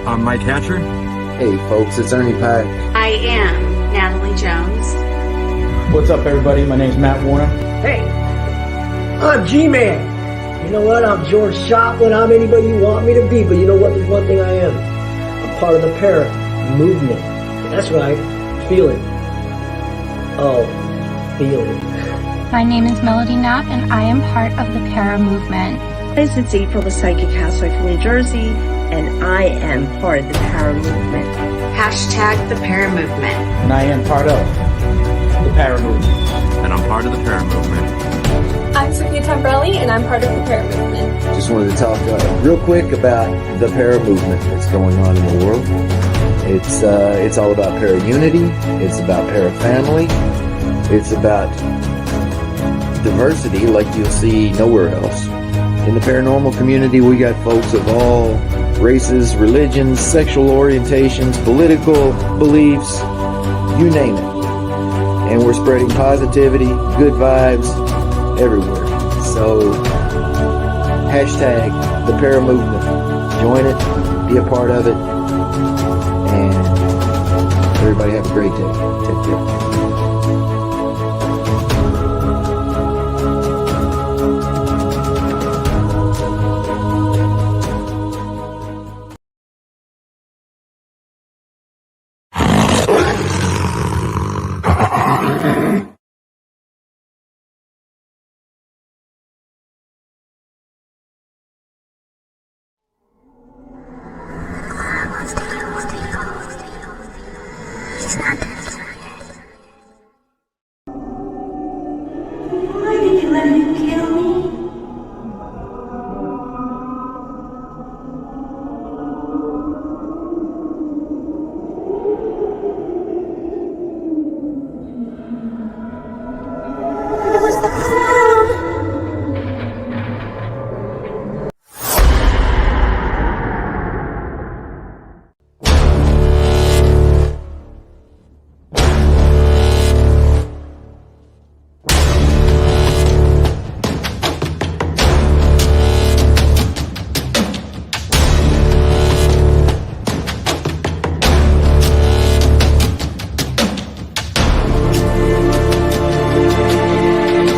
I'm Mike Hatcher. Hey folks, it's Ernie Pike. I am Natalie Jones. What's up everybody, my name's Matt Warner. Hey, I'm G-Man. You know what, I'm George Shoplin, I'm anybody you want me to be, but you know what, there's one thing I am. I'm part of the para movement. That's right, feeling. Oh, feeling. My name is Melody Knapp, and I am part of the para movement. This is April, the Psychic Housewife from New Jersey, and I am part of the para movement. Hashtag the para movement. And I am part of the para movement. And I'm part of the para movement. I'm Sophia Tambrelli, and I'm part of the para movement. Just wanted to talk real quick about the para movement that's going on in the world. It's all about para unity. It's about para family. It's about diversity like you'll see nowhere else. In the paranormal community, we got folks of all races, religions, sexual orientations, political beliefs, you name it. And we're spreading positivity, good vibes everywhere. So, hashtag the para movement. Join it, be a part of it, and everybody have a great day. Take care. Why did you let him kill me? It was the clown.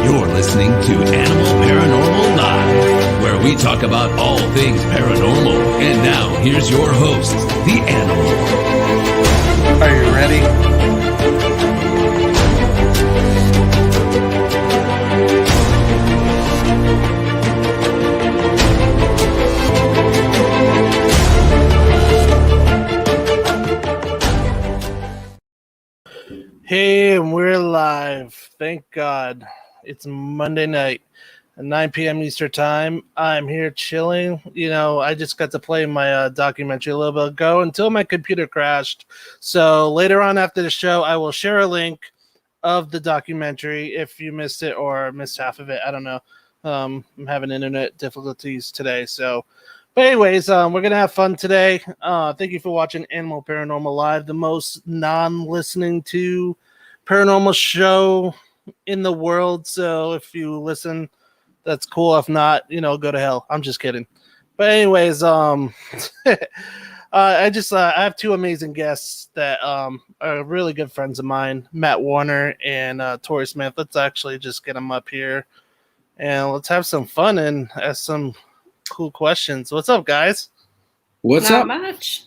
You're listening to Animal Paranormal Live, where we talk about all things paranormal. And now, here's your host, the Animal. Are you ready? Hey, and we're live. Thank God. It's Monday night at 9 p.m. Eastern Time. I'm here chilling. You know, I just got to play my documentary a little bit ago until my computer crashed. So later on after the show, I will share a link of the documentary if you missed it or missed half of it. I don't know. I'm having internet difficulties today. So, but anyways, we're going to have fun today. Thank you for watching Animal Paranormal Live, the most non-listening to paranormal show in the world. So if you listen, that's cool. If not, you know, go to hell. I'm just kidding. But anyways, I have two amazing guests that are really good friends of mine, Matt Warner and Tori Smith. Let's actually just get them up here and let's have some fun and ask some cool questions. What's up, guys? What's Not up? much.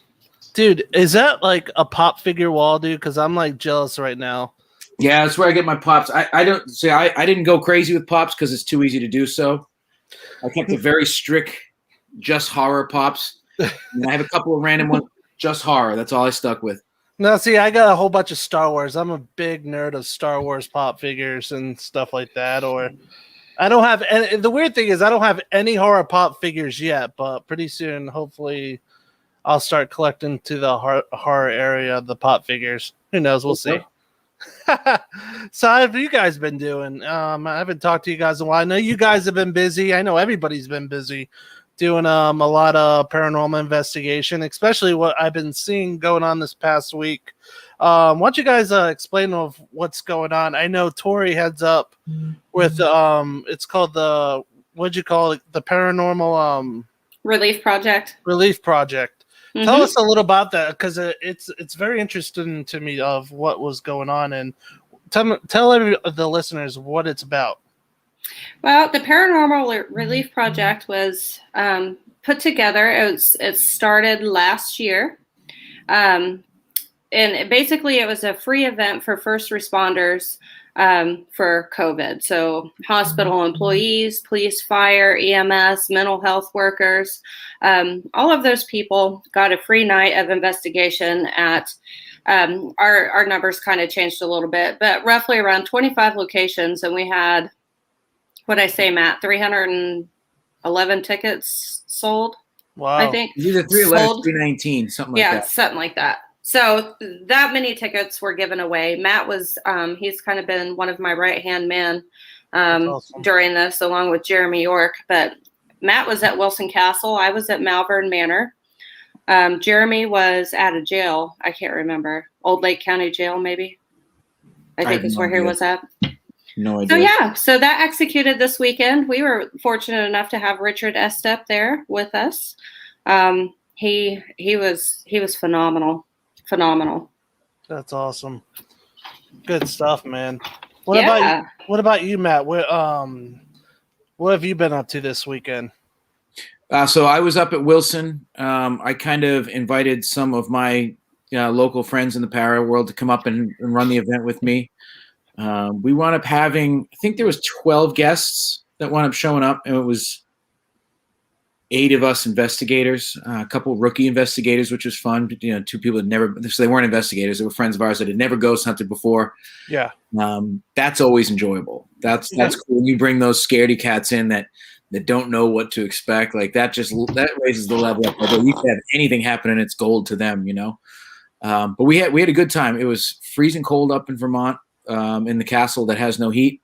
Dude, is that like a pop figure wall, dude? Because I'm like jealous right now. Yeah, that's where I get my pops. I don't see. I didn't go crazy with pops because it's too easy to do so. I kept a very strict, just horror pops. And I have a couple of random ones, just horror. That's all I stuck with. No, see, I got a whole bunch of Star Wars. I'm a big nerd of Star Wars pop figures and stuff like that. Or I don't have any. The weird thing is I don't have any horror pop figures yet, but pretty soon, hopefully, I'll start collecting to the horror area of the pop figures. Who knows? We'll see. So how have you guys been doing? I haven't talked to you guys in a while. I know you guys have been busy. I know everybody's been busy doing a lot of paranormal investigation, especially what I've been seeing going on this past week. Why don't you guys explain of what's going on? I know Tori heads up with it's called the, what'd you call it? The Paranormal Relief Project. Relief Project. Tell us a little about that, because it's very interesting to me of what was going on, and tell the listeners what it's about. Well, the Paranormal Relief Project was put together. It started last year. And basically it was a free event for first responders for COVID. So hospital employees, police, fire, EMS, mental health workers, all of those people got a free night of investigation at our numbers kind of changed a little bit, but roughly around 25 locations. And we had, what'd I say, Matt, 311 tickets sold. Wow. I think either 311, 319, something like that. Yeah, something like that. So that many tickets were given away. Matt was, he's kind of been one of my right-hand men awesome. During this, along with Jeremy York. But Matt was at Wilson Castle. I was at Malvern Manor. Jeremy was at a jail. I can't remember. Old Lake County Jail, maybe. I think is where he was at. No idea. So yeah, so that executed this weekend. We were fortunate enough to have Richard Estep there with us. He was phenomenal. That's awesome. Good stuff, man. What about you, Matt? What have you been up to this weekend? So I was up at Wilson. I kind of invited some of my local friends in the para world to come up and run the event with me. We wound up having, I think there was 12 guests that wound up showing up, and it was 8 of us investigators, a couple rookie investigators, which was fun. 2 people that never, so they weren't investigators. They were friends of ours that had never ghost hunted before. Yeah. That's always enjoyable. That's cool. When you bring those scaredy cats in that don't know what to expect, like that raises the level up. Although you can have anything happen and it's gold to them, But we had a good time. It was freezing cold up in Vermont, in the castle that has no heat.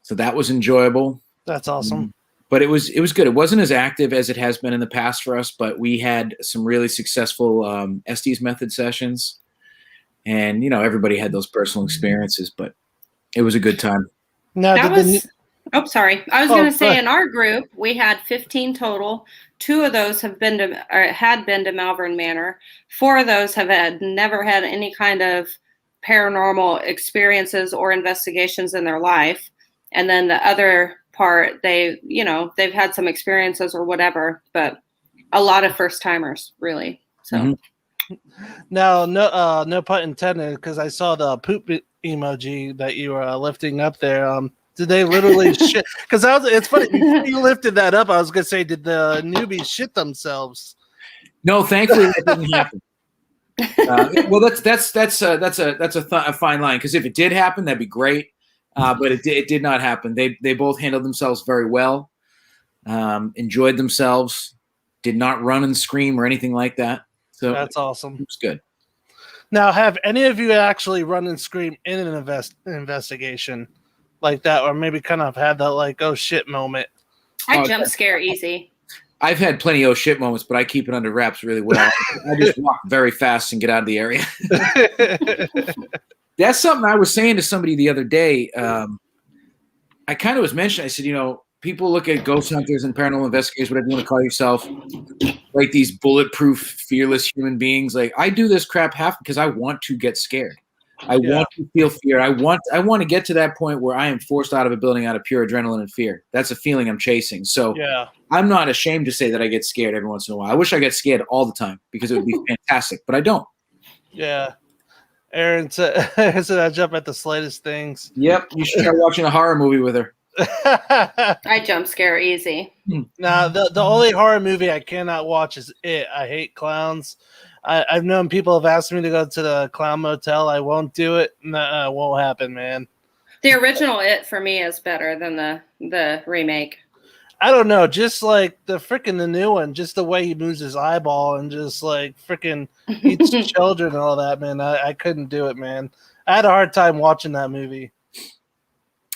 So that was enjoyable. That's awesome. But it was good. It wasn't as active as it has been in the past for us, but we had some really successful Estes method sessions, and everybody had those personal experiences. But it was a good time. Now, sorry. I was going to say in our group we had 15 total. 2 of those had been to Malvern Manor. 4 of those had never had any kind of paranormal experiences or investigations in their life, and then the other part, they've had some experiences or whatever, but a lot of first timers, really. So now, no pun intended, because I saw the poop emoji that you were lifting up there. Did they literally shit? Because it's funny, before you lifted that up, I was gonna say, did the newbies shit themselves? No, thankfully that didn't happen. Well, that's a fine line, because if it did happen, that'd be great. But it did not happen. They both handled themselves very well, enjoyed themselves, did not run and scream or anything like that. So that's awesome. It was good. Now, have any of you actually run and scream in an investigation like that, or maybe kind of had that like, oh shit moment? I jump scare easy. I've had plenty of oh shit moments, but I keep it under wraps really well. I just walk very fast and get out of the area. That's something I was saying to somebody the other day. I kind of was mentioning, I said, people look at ghost hunters and paranormal investigators, whatever you want to call yourself, like these bulletproof, fearless human beings. Like, I do this crap half because I want to get scared. I want to feel fear. I want to get to that point where I am forced out of a building out of pure adrenaline and fear. That's a feeling I'm chasing. So I'm not ashamed to say that I get scared every once in a while. I wish I got scared all the time because it would be fantastic, but I don't. Yeah. Aaron said I jump at the slightest things. Yep. You should try watching a horror movie with her. I jump scare easy. Now, the only horror movie I cannot watch is It. I hate clowns. I've known people have asked me to go to the clown motel. I won't do it. No, it won't happen, man. The original It for me is better than the remake. I don't know, just like the new one, just the way he moves his eyeball and just like freaking eats children and all that, man. I couldn't do it, man. I had a hard time watching that movie.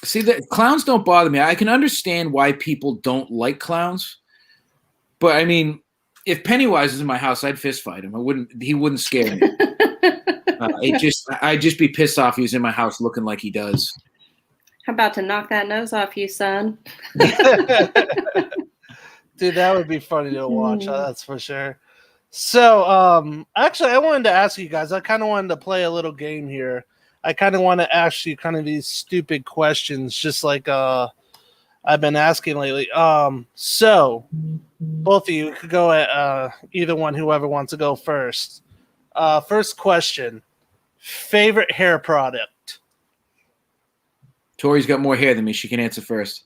See, the clowns don't bother me. I can understand why people don't like clowns, but I mean, if Pennywise was in my house, I'd fist fight him. He wouldn't scare me. I'd just be pissed off he was in my house looking like he does. How about to knock that nose off you, son? Dude, that would be funny to watch. That's for sure. So, actually, I wanted to ask you guys. I kind of wanted to play a little game here. I kind of want to ask you kind of these stupid questions, just like I've been asking lately. So both of you could go at either one, whoever wants to go first. First question: favorite hair product? Tori's got more hair than me. She can answer first.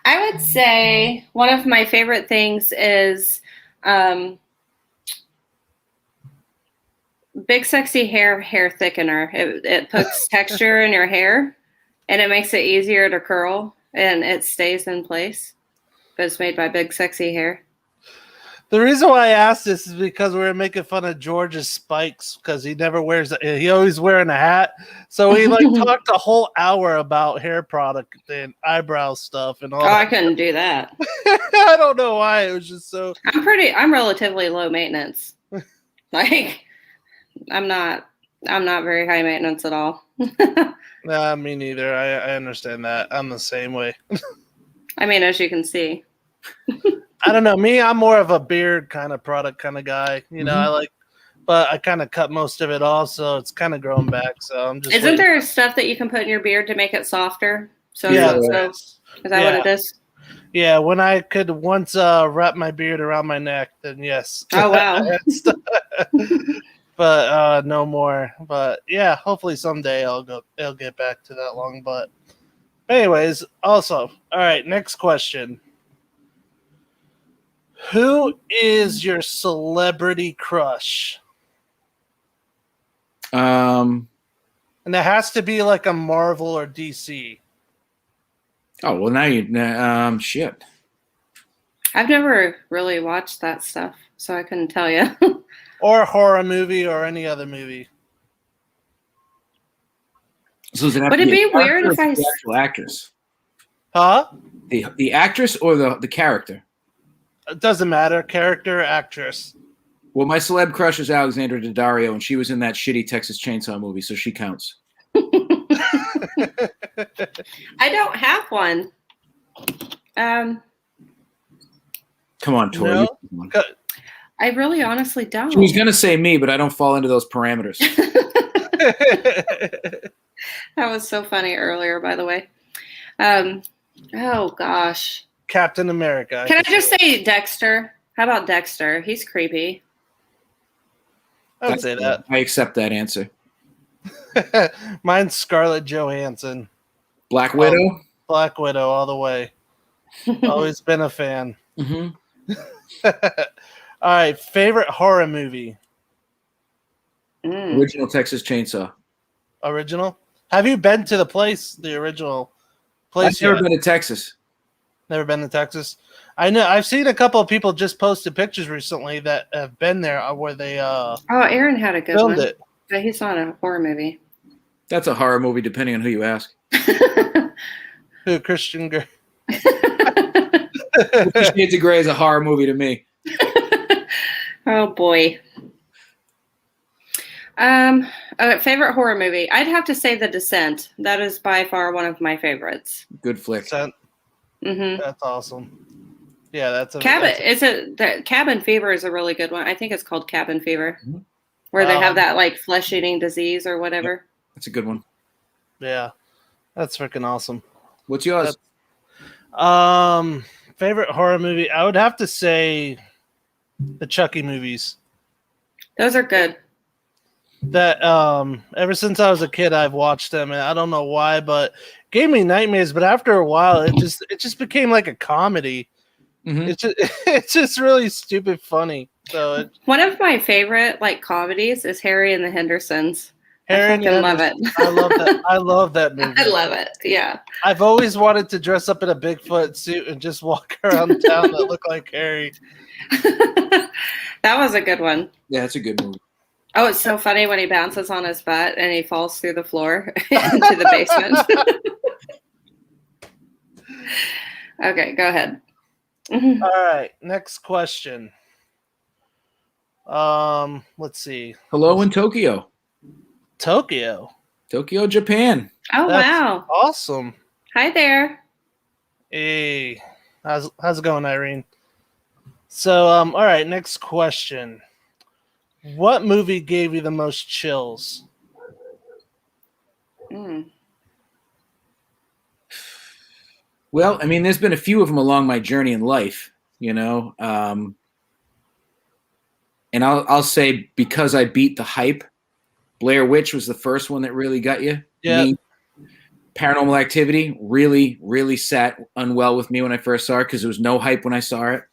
I would say one of my favorite things is Big Sexy hair thickener. It puts texture in your hair, and it makes it easier to curl, and it stays in place. But it's made by Big Sexy Hair. The reason why I asked this is because we were making fun of George's spikes because he never wears. He always wearing a hat, so we like talked a whole hour about hair product and eyebrow stuff and all. I couldn't do that. I don't know why. It was just so. I'm relatively low maintenance. Like, I'm not very high maintenance at all. Nah, me neither. I understand that. I'm the same way. I mean, as you can see. I don't know. Me, I'm more of a beard kind of product kind of guy. You know, but I kind of cut most of it off, so it's kind of growing back. So I'm just. Isn't there stuff that you can put in your beard to make it softer? So yeah, is that what it is? Yeah, when I could once wrap my beard around my neck, then yes. Oh wow. But no more. But yeah, hopefully someday I'll get back to that long. But anyways, also, all right, next question. Who is your celebrity crush? And it has to be like a Marvel or DC. Oh, well, now shit. I've never really watched that stuff, so I couldn't tell you. Or a horror movie or any other movie. So would it be weird if I... The actual actress? Huh? The actress or the character? It doesn't matter. Character, actress. Well, my celeb crush is Alexandra Daddario, and she was in that shitty Texas Chainsaw movie, so she counts. I don't have one. Come on, Tori. No? I really honestly don't. She was going to say me, but I don't fall into those parameters. That was so funny earlier, by the way. Oh, gosh. Captain America. Can I just say Dexter? How about Dexter? He's creepy. I would say that. I accept that answer. Mine's Scarlett Johansson. Black Widow? Black Widow all the way. Always been a fan. Mm-hmm. All right, favorite horror movie? Original Texas Chainsaw. Original? Have you been to the original place? I've never been to Texas. Never been to Texas? I know. I've seen a couple of people just posted pictures recently that have been there where they Aaron had a good filmed one. it. But he's not a horror movie. That's a horror movie, depending on who you ask. Who? Christian Grey? Shades of Grey is a horror movie to me. Oh boy. Favorite horror movie? I'd have to say The Descent. That is by far one of my favorites. Good flick. Descent. Mm-hmm. That's awesome. Yeah, that's a Cabin. That's Cabin Fever is a really good one. I think it's called Cabin Fever, where they have that like flesh-eating disease or whatever. That's a good one. Yeah, that's freaking awesome. What's yours? Favorite horror movie? I would have to say the Chucky movies. Those are good. That ever since I was a kid, I've watched them, and I don't know why, but gave me nightmares. But after a while, it just became like a comedy. Mm-hmm. It's just really stupid funny. So one of my favorite like comedies is Harry and the Hendersons. Harry and the love it. I love that. I love that movie. I love it. Yeah. I've always wanted to dress up in a Bigfoot suit and just walk around town that look like Harry. That was a good one. Yeah, that's a good movie. Oh, it's so funny when he bounces on his butt and he falls through the floor into the basement. Okay, go ahead. All right, next question. Let's see. Hello in Tokyo. Tokyo, Japan. Oh, wow. Awesome. Hi there. Hey, how's it going, Irene? So, all right, next question. What movie gave you the most chills? Well, I mean, there's been a few of them along my journey in life, you know. And I'll say because I beat the hype, Blair Witch was the first one that really got you. Yeah. Paranormal Activity really, really sat unwell with me when I first saw it because there was no hype when I saw it.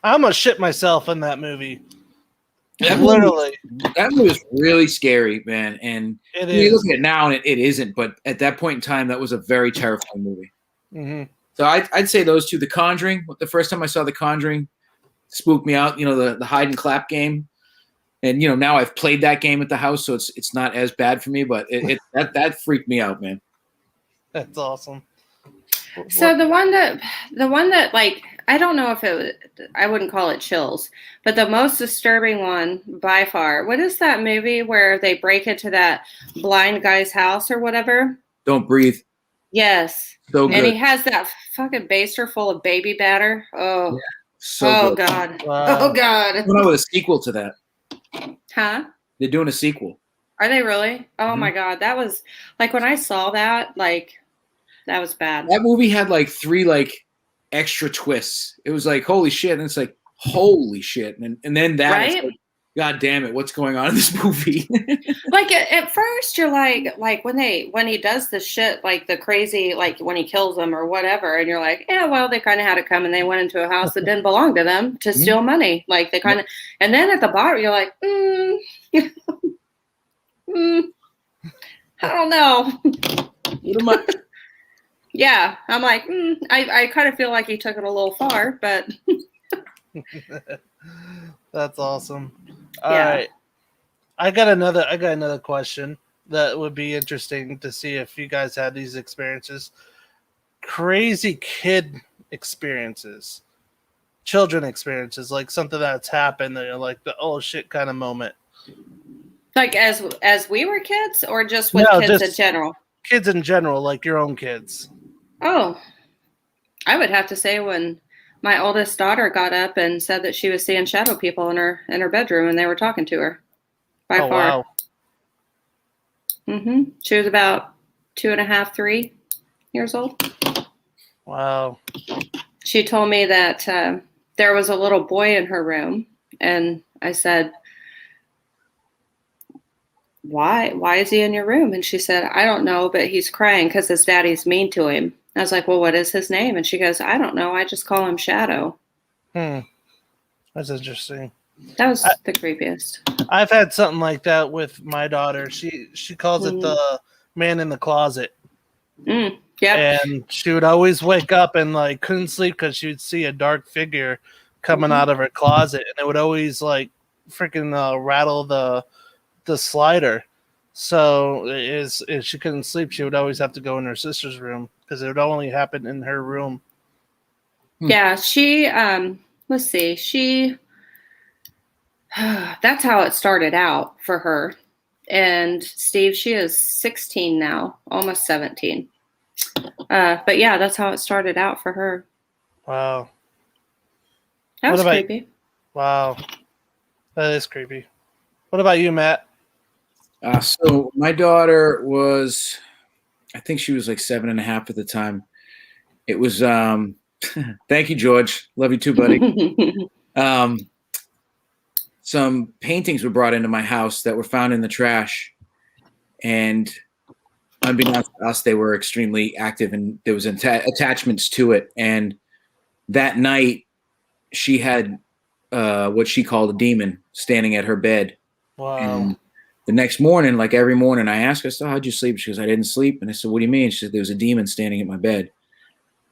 I almost shit myself in that movie. That Literally. That movie was really scary, man. And you look at it now, and it isn't. But at that point in time, that was a very terrifying movie. Mm-hmm. So I'd say those two. The Conjuring. The first time I saw The Conjuring, spooked me out. You know, the hide and clap game. And you know, now I've played that game at the house, so it's not as bad for me. But that freaked me out, man. That's awesome. So the one that like, I don't know if I wouldn't call it chills, but the most disturbing one by far. What is that movie where they break into that blind guy's house or whatever? Don't Breathe. Yes. So good. And he has that fucking baster full of baby batter. Oh. Yeah, so good. God. Wow. Oh God. They're coming out with a sequel to that. Huh? They're doing a sequel. Are they really? Oh my God. That was like when I saw that, like that was bad. That movie had like 3 like extra twists. It was like holy shit, and it's like holy shit, and then that right? is like, God damn it, what's going on in this movie? Like at first you're like when he does the shit, like the crazy, like when he kills them or whatever, and you're like, yeah, well, they kind of had it coming. They went into a house that didn't belong to them to steal money. Like they kind of, and then at the bottom you're like, I don't know. What am I? Yeah, I'm like, I kind of feel like he took it a little far, but that's awesome. All right, I got another question that would be interesting to see if you guys had these experiences. Crazy kid experiences, children experiences, like something that's happened that you're like the oh shit kind of moment. Like as we were kids, or just with kids in general? Kids in general, like your own kids. Oh, I would have to say when my oldest daughter got up and said that she was seeing shadow people in her bedroom and they were talking to her. By far. Wow. She was about 2.5, 3 years old. Wow. She told me that there was a little boy in her room, and I said, Why is he in your room? And she said, I don't know, but he's crying because his daddy's mean to him. I was like, well, what is his name? And she goes, I don't know. I just call him Shadow. That's interesting. That was the creepiest. I've had something like that with my daughter. She calls it the man in the closet. Yeah. And she would always wake up and like couldn't sleep because she would see a dark figure coming out of her closet, and it would always like freaking rattle the slider. So if she couldn't sleep, she would always have to go in her sister's room because it would only happen in her room. Yeah, she let's see, that's how it started out for her. And Steve, she is 16 now, almost 17. But yeah, that's how it started out for her. Wow. That was creepy. Wow. That is creepy. What about you, Matt? So my daughter was, I think she was like 7.5 at the time. It was, thank you, George. Love you too, buddy. Some paintings were brought into my house that were found in the trash. And unbeknownst to us, they were extremely active and there was attachments to it. And that night she had what she called a demon standing at her bed. Wow. And the next morning, like every morning, I asked her, so how'd you sleep? She goes, I didn't sleep. And I said, what do you mean? She said, there was a demon standing at my bed.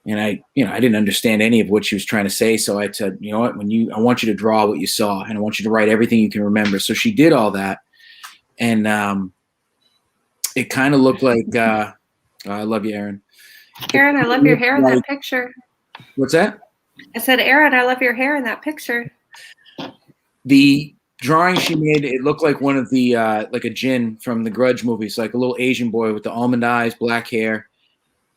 And I didn't understand any of what she was trying to say. So I said, you know what, I want you to draw what you saw and I want you to write everything you can remember. So she did all that. And it kind of looked like, I love you, Aaron. Aaron, I love your hair in that picture. What's that? I said, Aaron, I love your hair in that picture. The drawing she made, it looked like one of the like a djinn from the Grudge movies, like a little Asian boy with the almond eyes, black hair.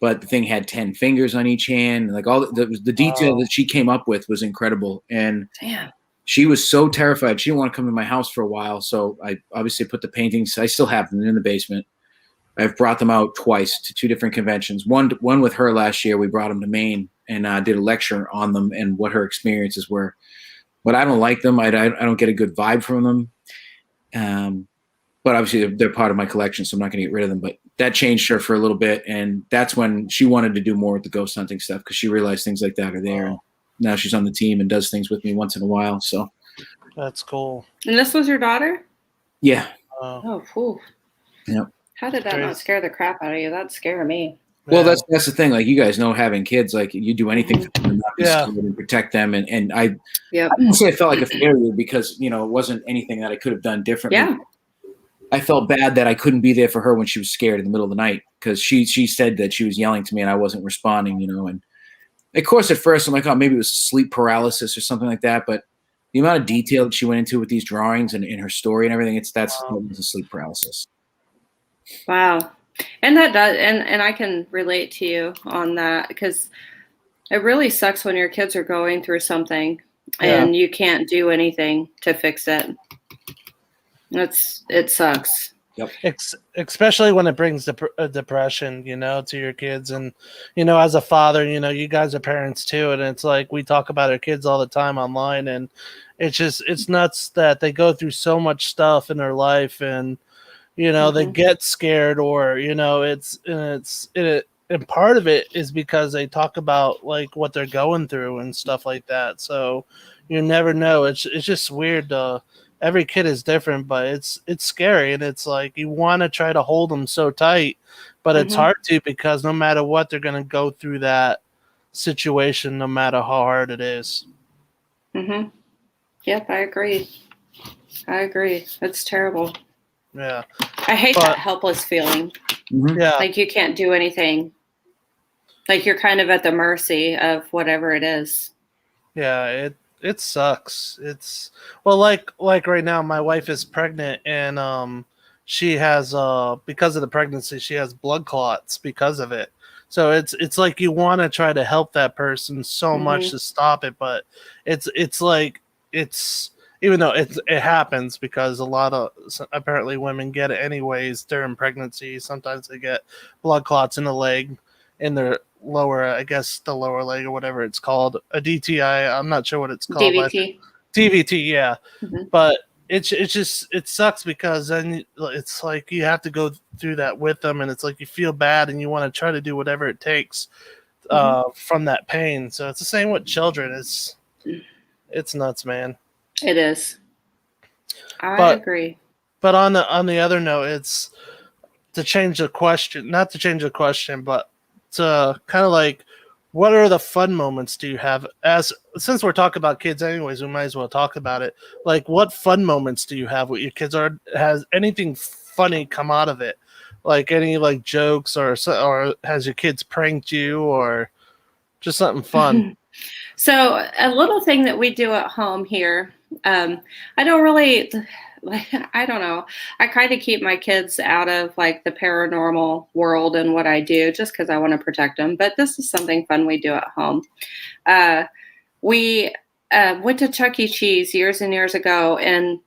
but the thing had 10 fingers on each hand. Like all the detail that she came up with was incredible. And she was so terrified. She didn't want to come to my house for a while. So I obviously put the paintings. I still have them in the basement. I've brought them out twice to 2 different conventions. One with her last year. We brought them to Maine and did a lecture on them and what her experiences were. But I don't like them. I don't get a good vibe from them. But obviously they're part of my collection, so I'm not going to get rid of them. But that changed her for a little bit, and that's when she wanted to do more with the ghost hunting stuff because she realized things like that are there. And now she's on the team and does things with me once in a while. So that's cool. And this was your daughter? Yeah. Oh, cool. Yeah. How did that not scare the crap out of you? That'd scare me. Well, that's the thing. Like, you guys know, having kids, like, you do anything for them, not be scared and protect them. And I didn't say I felt like a failure because, it wasn't anything that I could have done differently. Yeah. I felt bad that I couldn't be there for her when she was scared in the middle of the night because she said that she was yelling to me and I wasn't responding, and of course at first I'm like, oh, maybe it was sleep paralysis or something like that. But the amount of detail that she went into with these drawings and in her story and everything, that was a sleep paralysis. Wow. And that does, and I can relate to you on that because it really sucks when your kids are going through something and you can't do anything to fix it. It sucks. Yep. Especially when it brings depression, to your kids. And, as a father, you guys are parents too. And it's like, we talk about our kids all the time online, and it's nuts that they go through so much stuff in their life and, they get scared or, and part of it is because they talk about like what they're going through and stuff like that. So you never know. It's just weird. Every kid is different, but it's scary. And it's like, you want to try to hold them so tight, but it's hard to, because no matter what, they're going to go through that situation, no matter how hard it is. Mm-hmm. Yep. I agree. It's terrible. Yeah. I hate that helpless feeling. Yeah. Like you can't do anything. Like you're kind of at the mercy of whatever it is. Yeah, it sucks. It's like right now my wife is pregnant and she has because of the pregnancy she has blood clots because of it. So it's like you want to try to help that person so much to stop it, but it's like even though it happens because a lot of apparently women get it anyways during pregnancy. Sometimes they get blood clots in the leg, in their lower, I guess the lower leg or whatever it's called, a DTI. I'm not sure what it's called. DVT, yeah. But it sucks because then it's like you have to go through that with them, and it's like you feel bad and you want to try to do whatever it takes from that pain. So it's the same with children. It's nuts, man. It is. I agree. But on the other note, it's to change the question, not to change the question, but to kind of like, what are the fun moments do you have since we're talking about kids anyways, we might as well talk about it. Like, what fun moments do you have with your kids, or has anything funny come out of it? Like any like jokes or has your kids pranked you or just something fun? So a little thing that we do at home here, I don't really, I don't know. I kind of keep my kids out of like the paranormal world and what I do just because I want to protect them. But this is something fun we do at home. We went to Chuck E. Cheese years and years ago, and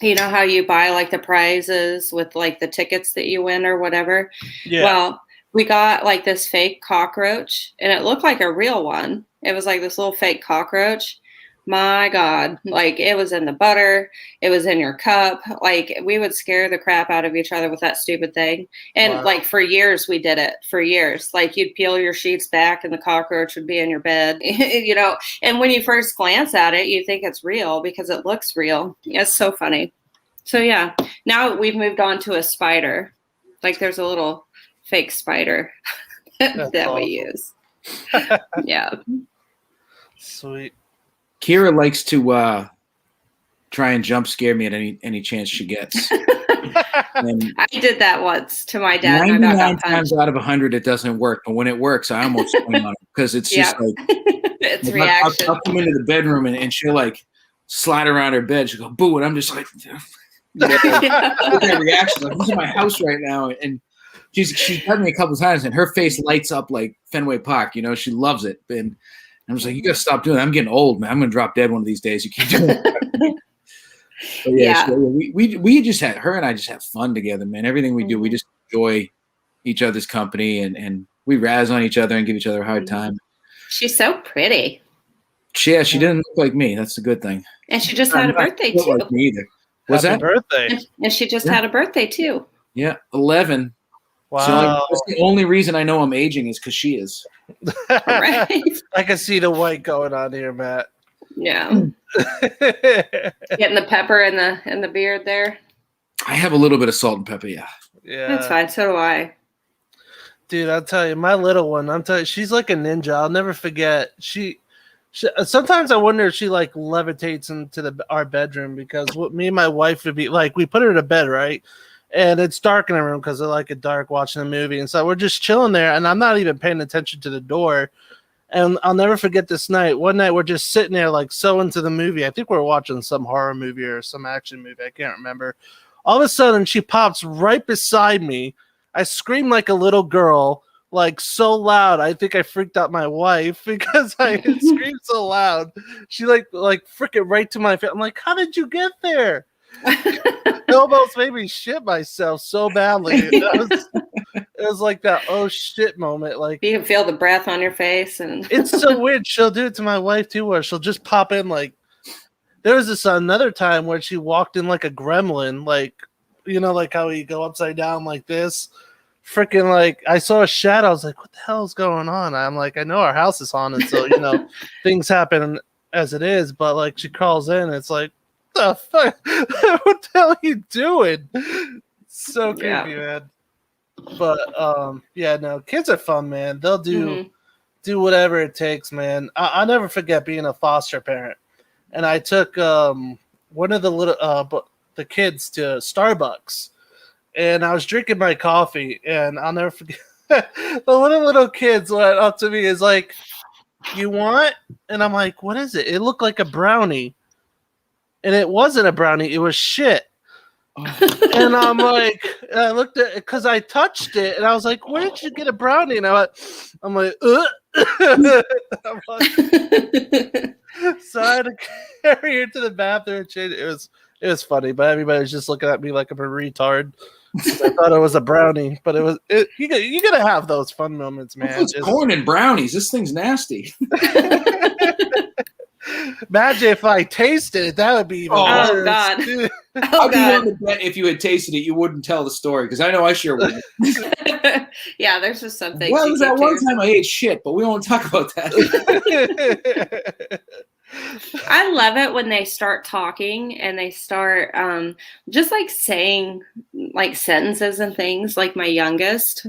you know how you buy like the prizes with like the tickets that you win or whatever? Yeah. Well, we got like this fake cockroach, and it looked like a real one. It was like this little fake cockroach. My God, like it was in the butter. It was in your cup. Like we would scare the crap out of each other with that stupid thing. And like for years, we did it for years. Like you'd peel your sheets back and the cockroach would be in your bed, and when you first glance at it, you think it's real because it looks real. It's so funny. So yeah, now we've moved on to a spider. Like there's a little fake spider that we use. Yeah. Sweet. Kira likes to try and jump scare me at any chance she gets. I did that once to my dad. 99 times out of 100, it doesn't work. But when it works, I almost swing on it because it's just like it's reaction. I'll come into the bedroom and she'll like slide around her bed. She'll go boo, and I'm just like, that reaction. Like, this is my house right now, and she's done me a couple of times, and her face lights up like Fenway Park. She loves it. And I was like, you got to stop doing that. I'm getting old, man. I'm going to drop dead one of these days. You keep doing it. We just had her and I just have fun together, man. Everything we do, we just enjoy each other's company, and we razz on each other and give each other a hard time. She's so pretty. She didn't look like me. That's a good thing. And she just had a birthday too. Like me either. What's that? Birthday. And she just had a birthday too. Yeah, 11. Wow. So that's the only reason I know I'm aging is because she is. Right. I can see the white going on here, Matt. Yeah. Getting the pepper and the beard there. I have a little bit of salt and pepper, yeah. Yeah. That's fine. So do I. Dude, I'll tell you, my little one, she's like a ninja. I'll never forget. She sometimes I wonder if she like levitates into our bedroom, because what me and my wife would be like, we put her to bed, right? And it's dark in the room because I like it dark watching the movie. And so we're just chilling there, and I'm not even paying attention to the door. And I'll never forget this night. One night we're just sitting there like so into the movie. I think we're watching some horror movie or some action movie. I can't remember. All of a sudden she pops right beside me. I screamed like a little girl, like so loud. I think I freaked out my wife because I screamed so loud. She like freaking right to my face. I'm like, how did you get there? It almost made me shit myself so badly. It was like that oh shit moment. Like you can feel the breath on your face, and it's so weird. She'll do it to my wife too, where she'll just pop in. Like there was this another time where she walked in like a gremlin, like like how you go upside down like this. Freaking like I saw a shadow. I was like, what the hell is going on? I'm like, I know our house is haunted, so things happen as it is. But like she crawls in, it's like, the fuck? What the hell are you doing? So creepy, man. But no, kids are fun, man. They'll do whatever it takes, man. I'll never forget being a foster parent, and I took one of the little the kids to Starbucks, and I was drinking my coffee, and I'll never forget the little kids went up to me, is like, "You want?" And I'm like, "What is it?" It looked like a brownie. And it wasn't a brownie, it was shit. And I'm like, I looked at it because I touched it, and I was like, where did you get a brownie? And I'm like, so I had to carry her to the bathroom and change it. It was funny, but everybody was just looking at me like I'm a retard. I thought it was a brownie, but you gotta have those fun moments, man. It's corn and brownies. This thing's nasty. Imagine if I tasted it, that would be even worse. Oh God! I'd be willing to bet if you had tasted it, you wouldn't tell the story, because I know I sure wouldn't. Yeah, there's just something. Well, it was that one time I ate shit, but we won't talk about that. I love it when they start talking and they start just like saying like sentences and things. Like my youngest,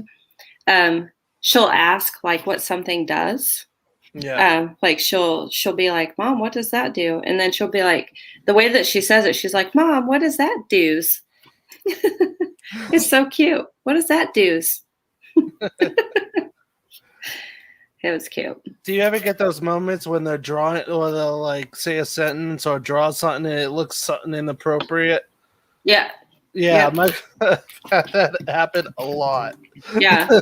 she'll ask like what something does. Yeah. Like she'll be like, Mom, what does that do? And then she'll be like, the way that she says it, she's like, Mom, what does that do's? It's so cute. What does that do's? It was cute. Do you ever get those moments when they're drawing, or they'll like say a sentence or draw something and it looks something inappropriate? Yeah. Yeah. That happened a lot. Yeah.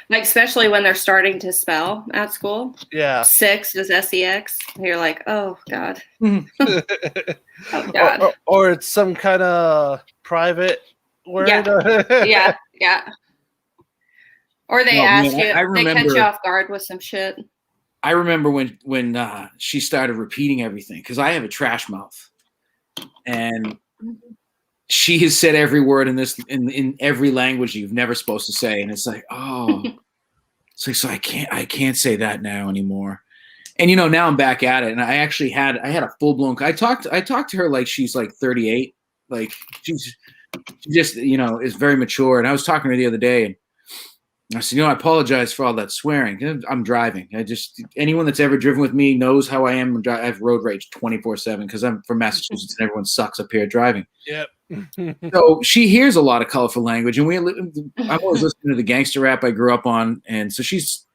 Like, especially when they're starting to spell at school. Yeah. 6 is SEX. You're like, oh, God. Oh, God. Or it's some kind of private word. Yeah. Yeah. Or they ask you, they catch you off guard with some shit. I remember when she started repeating everything, because I have a trash mouth. And she has said every word in every language you've never supposed to say, and it's like, oh, so I can't say that now anymore. And now I'm back at it, and I had a full blown. I talked to her like she's like 38, like she just is very mature. And I was talking to her the other day, and I said, I apologize for all that swearing. I'm driving. Anyone that's ever driven with me knows how I am. I have road rage 24/7 because I'm from Massachusetts and everyone sucks up here driving. Yep. So she hears a lot of colorful language, and I'm always listening to the gangster rap I grew up on, and so she's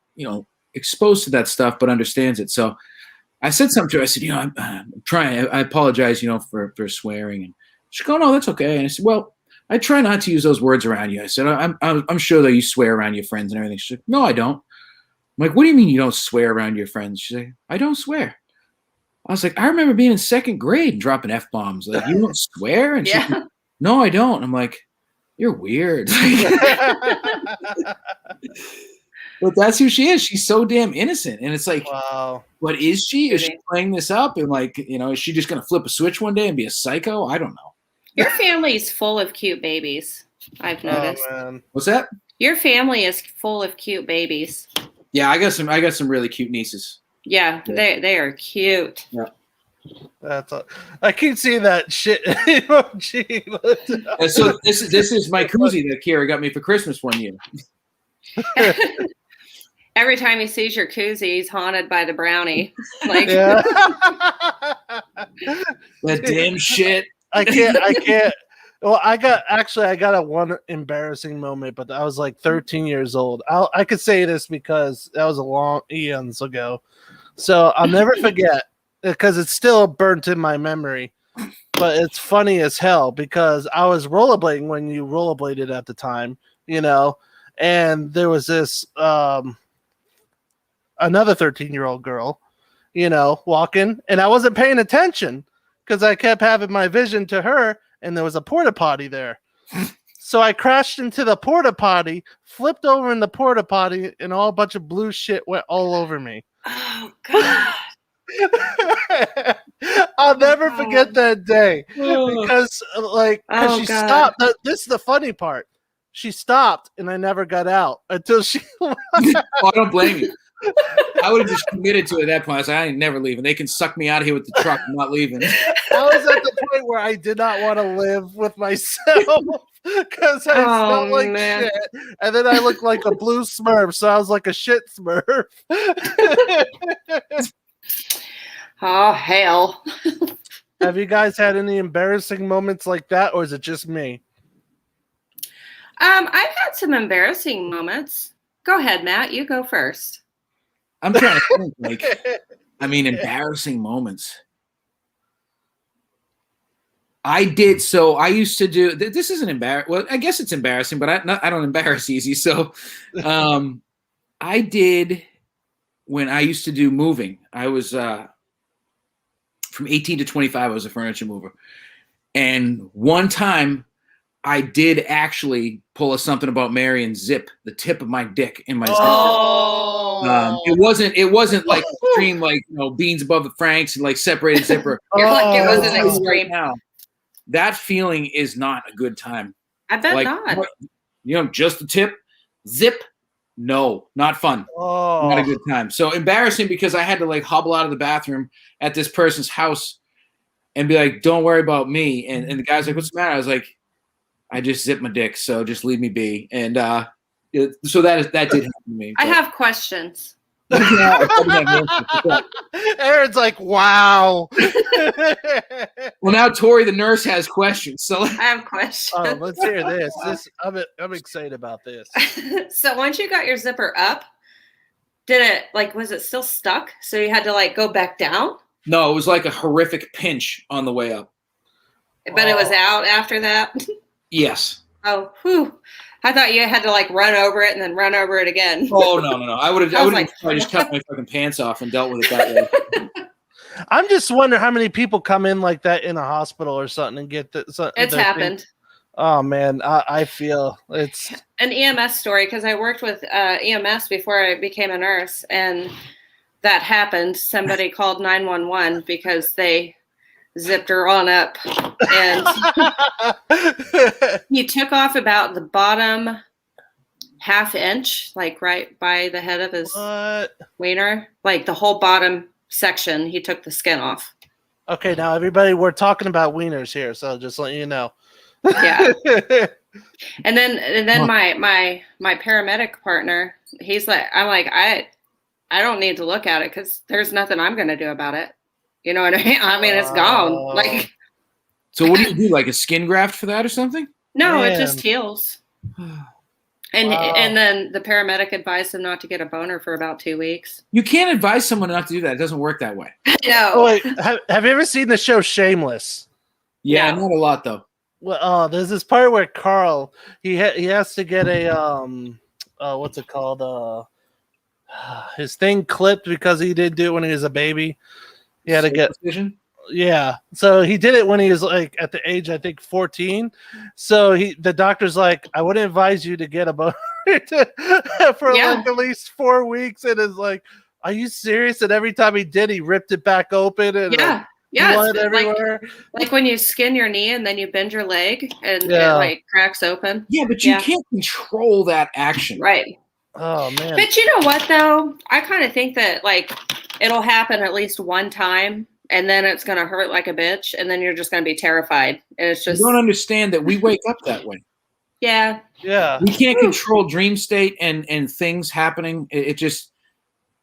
exposed to that stuff but understands it. So I said something to her. I said, I'm trying. I apologize, for swearing. And she goes, "Oh, no, that's okay." And I said, "Well, I try not to use those words around you. I said, I'm sure that you swear around your friends and everything. She's like, no, I don't. I'm like, what do you mean you don't swear around your friends? She's like, I don't swear. I was like, I remember being in 2nd grade and dropping F-bombs. Like, you don't swear? And she's like, no, I don't. I'm like, you're weird. But that's who she is. She's so damn innocent. And it's like, wow. What is she? Is she playing this up? And like, is she just going to flip a switch one day and be a psycho? I don't know. Your family's full of cute babies, I've noticed. Oh, man. What's that? Your family is full of cute babies. Yeah, I got some really cute nieces. Yeah, they are cute. Yeah. That's I keep seeing that shit emoji. So this is my koozie that Kira got me for Christmas one year. Every time he sees your koozie, he's haunted by the brownie. Like that damn shit. I can't. Well, I got a one embarrassing moment, but I was like 13 years old. I could say this because that was a long eons ago, so I'll never forget because it's still burnt in my memory. But it's funny as hell because I was rollerblading when you rollerbladed at the time, and there was this another 13-year-old girl, walking, and I wasn't paying attention because I kept having my vision to her. And there was a porta potty there. So I crashed into the porta potty, flipped over in the porta potty, and a bunch of blue shit went all over me. Oh, God. I'll never forget that day. Because she stopped. This is the funny part. She stopped, and I never got out until she... I don't blame you. I would have just committed to it at that point. I was like, I ain't never leaving. They can suck me out of here with the truck. I'm not leaving. I was at the point where I did not want to live with myself because I felt like shit. And then I looked like a blue Smurf, so I was like a shit Smurf. Oh, hell. Have you guys had any embarrassing moments like that, or is it just me? I've had some embarrassing moments. Go ahead, Matt. You go first. I'm trying to think, embarrassing moments. I used to do, this isn't embarrassing. Well, I guess it's embarrassing, but I don't embarrass easy. So I did when I used to do moving. I was from 18 to 25, I was a furniture mover. And one time I did actually pull a something about Mary and zip the tip of my dick in my zip. It wasn't like extreme, like beans above the Franks and like separated zipper. You're like it wasn't extreme. Now, that feeling is not a good time. I bet not. Just the tip, zip. No, not fun. Not a good time. So embarrassing because I had to like hobble out of the bathroom at this person's house and be like, "Don't worry about me." And the guy's like, "What's the matter?" I was like, I just zipped my dick, so just leave me be. And so that did happen to me. I have questions. Aaron's like, wow. Well, now Tori, the nurse, has questions. So I have questions. Oh, let's hear this. I'm excited about this. So once you got your zipper up, was it still stuck? So you had to like go back down? No, it was like a horrific pinch on the way up. But it was out after that? Yes. Oh, whew. I thought you had to like run over it and then run over it again. Oh, no. I would have just cut my fucking pants off and dealt with it that way. I'm just wondering how many people come in like that in a hospital or something and get that. It's happened. Oh, man. I feel it's an EMS story because I worked with EMS before I became a nurse, and that happened. Somebody called 911 because they zipped her on up, and he took off about the bottom half inch, like right by the head of his wiener, like the whole bottom section. He took the skin off. Okay, now everybody, we're talking about wieners here, so just letting you know. Yeah. and then my paramedic partner, I'm like, I don't need to look at it because there's nothing I'm going to do about it. You know what I mean? I mean, it's gone. Like, so what do you do? Like a skin graft for that or something? No, man. It just heals. And then the paramedic advised him not to get a boner for about 2 weeks. You can't advise someone not to do that. It doesn't work that way. No. Oh, wait, have you ever seen the show Shameless? Yeah, not a lot though. Well, there's this part where Carl he has to get a what's it called his thing clipped because he didn't do it when he was a baby. He had to get Circumcision? Yeah, so he did it when he was like at the age I think 14. So the doctor's like, I wouldn't advise you to get a boner for like at least 4 weeks, and is like, are you serious? And every time he did, he ripped it back open and blood everywhere. Like when you skin your knee and then you bend your leg and it like cracks open. Yeah, but you can't control that action, right? Oh man! But you know what though? I kind of think that like it'll happen at least one time. And then it's going to hurt like a bitch. And then you're just going to be terrified. And it's just. You don't understand that we wake up that way. Yeah. Yeah. We can't control dream state and things happening. It just,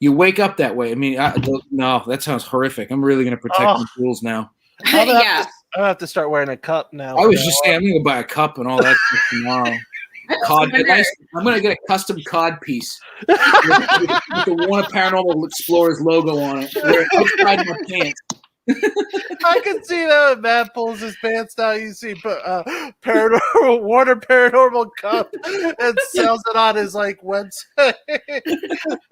you wake up that way. I mean, no, that sounds horrific. I'm really going to protect my tools now. I'll have to start wearing a cup now. I was just saying, I'm going to buy a cup and all that stuff tomorrow. I'm going to get a custom cod piece with the Warner Paranormal Explorers logo on it. Wear it outside my pants. I can see that when Matt pulls his pants down. You see paranormal Warner Paranormal cup and sells it on his like website.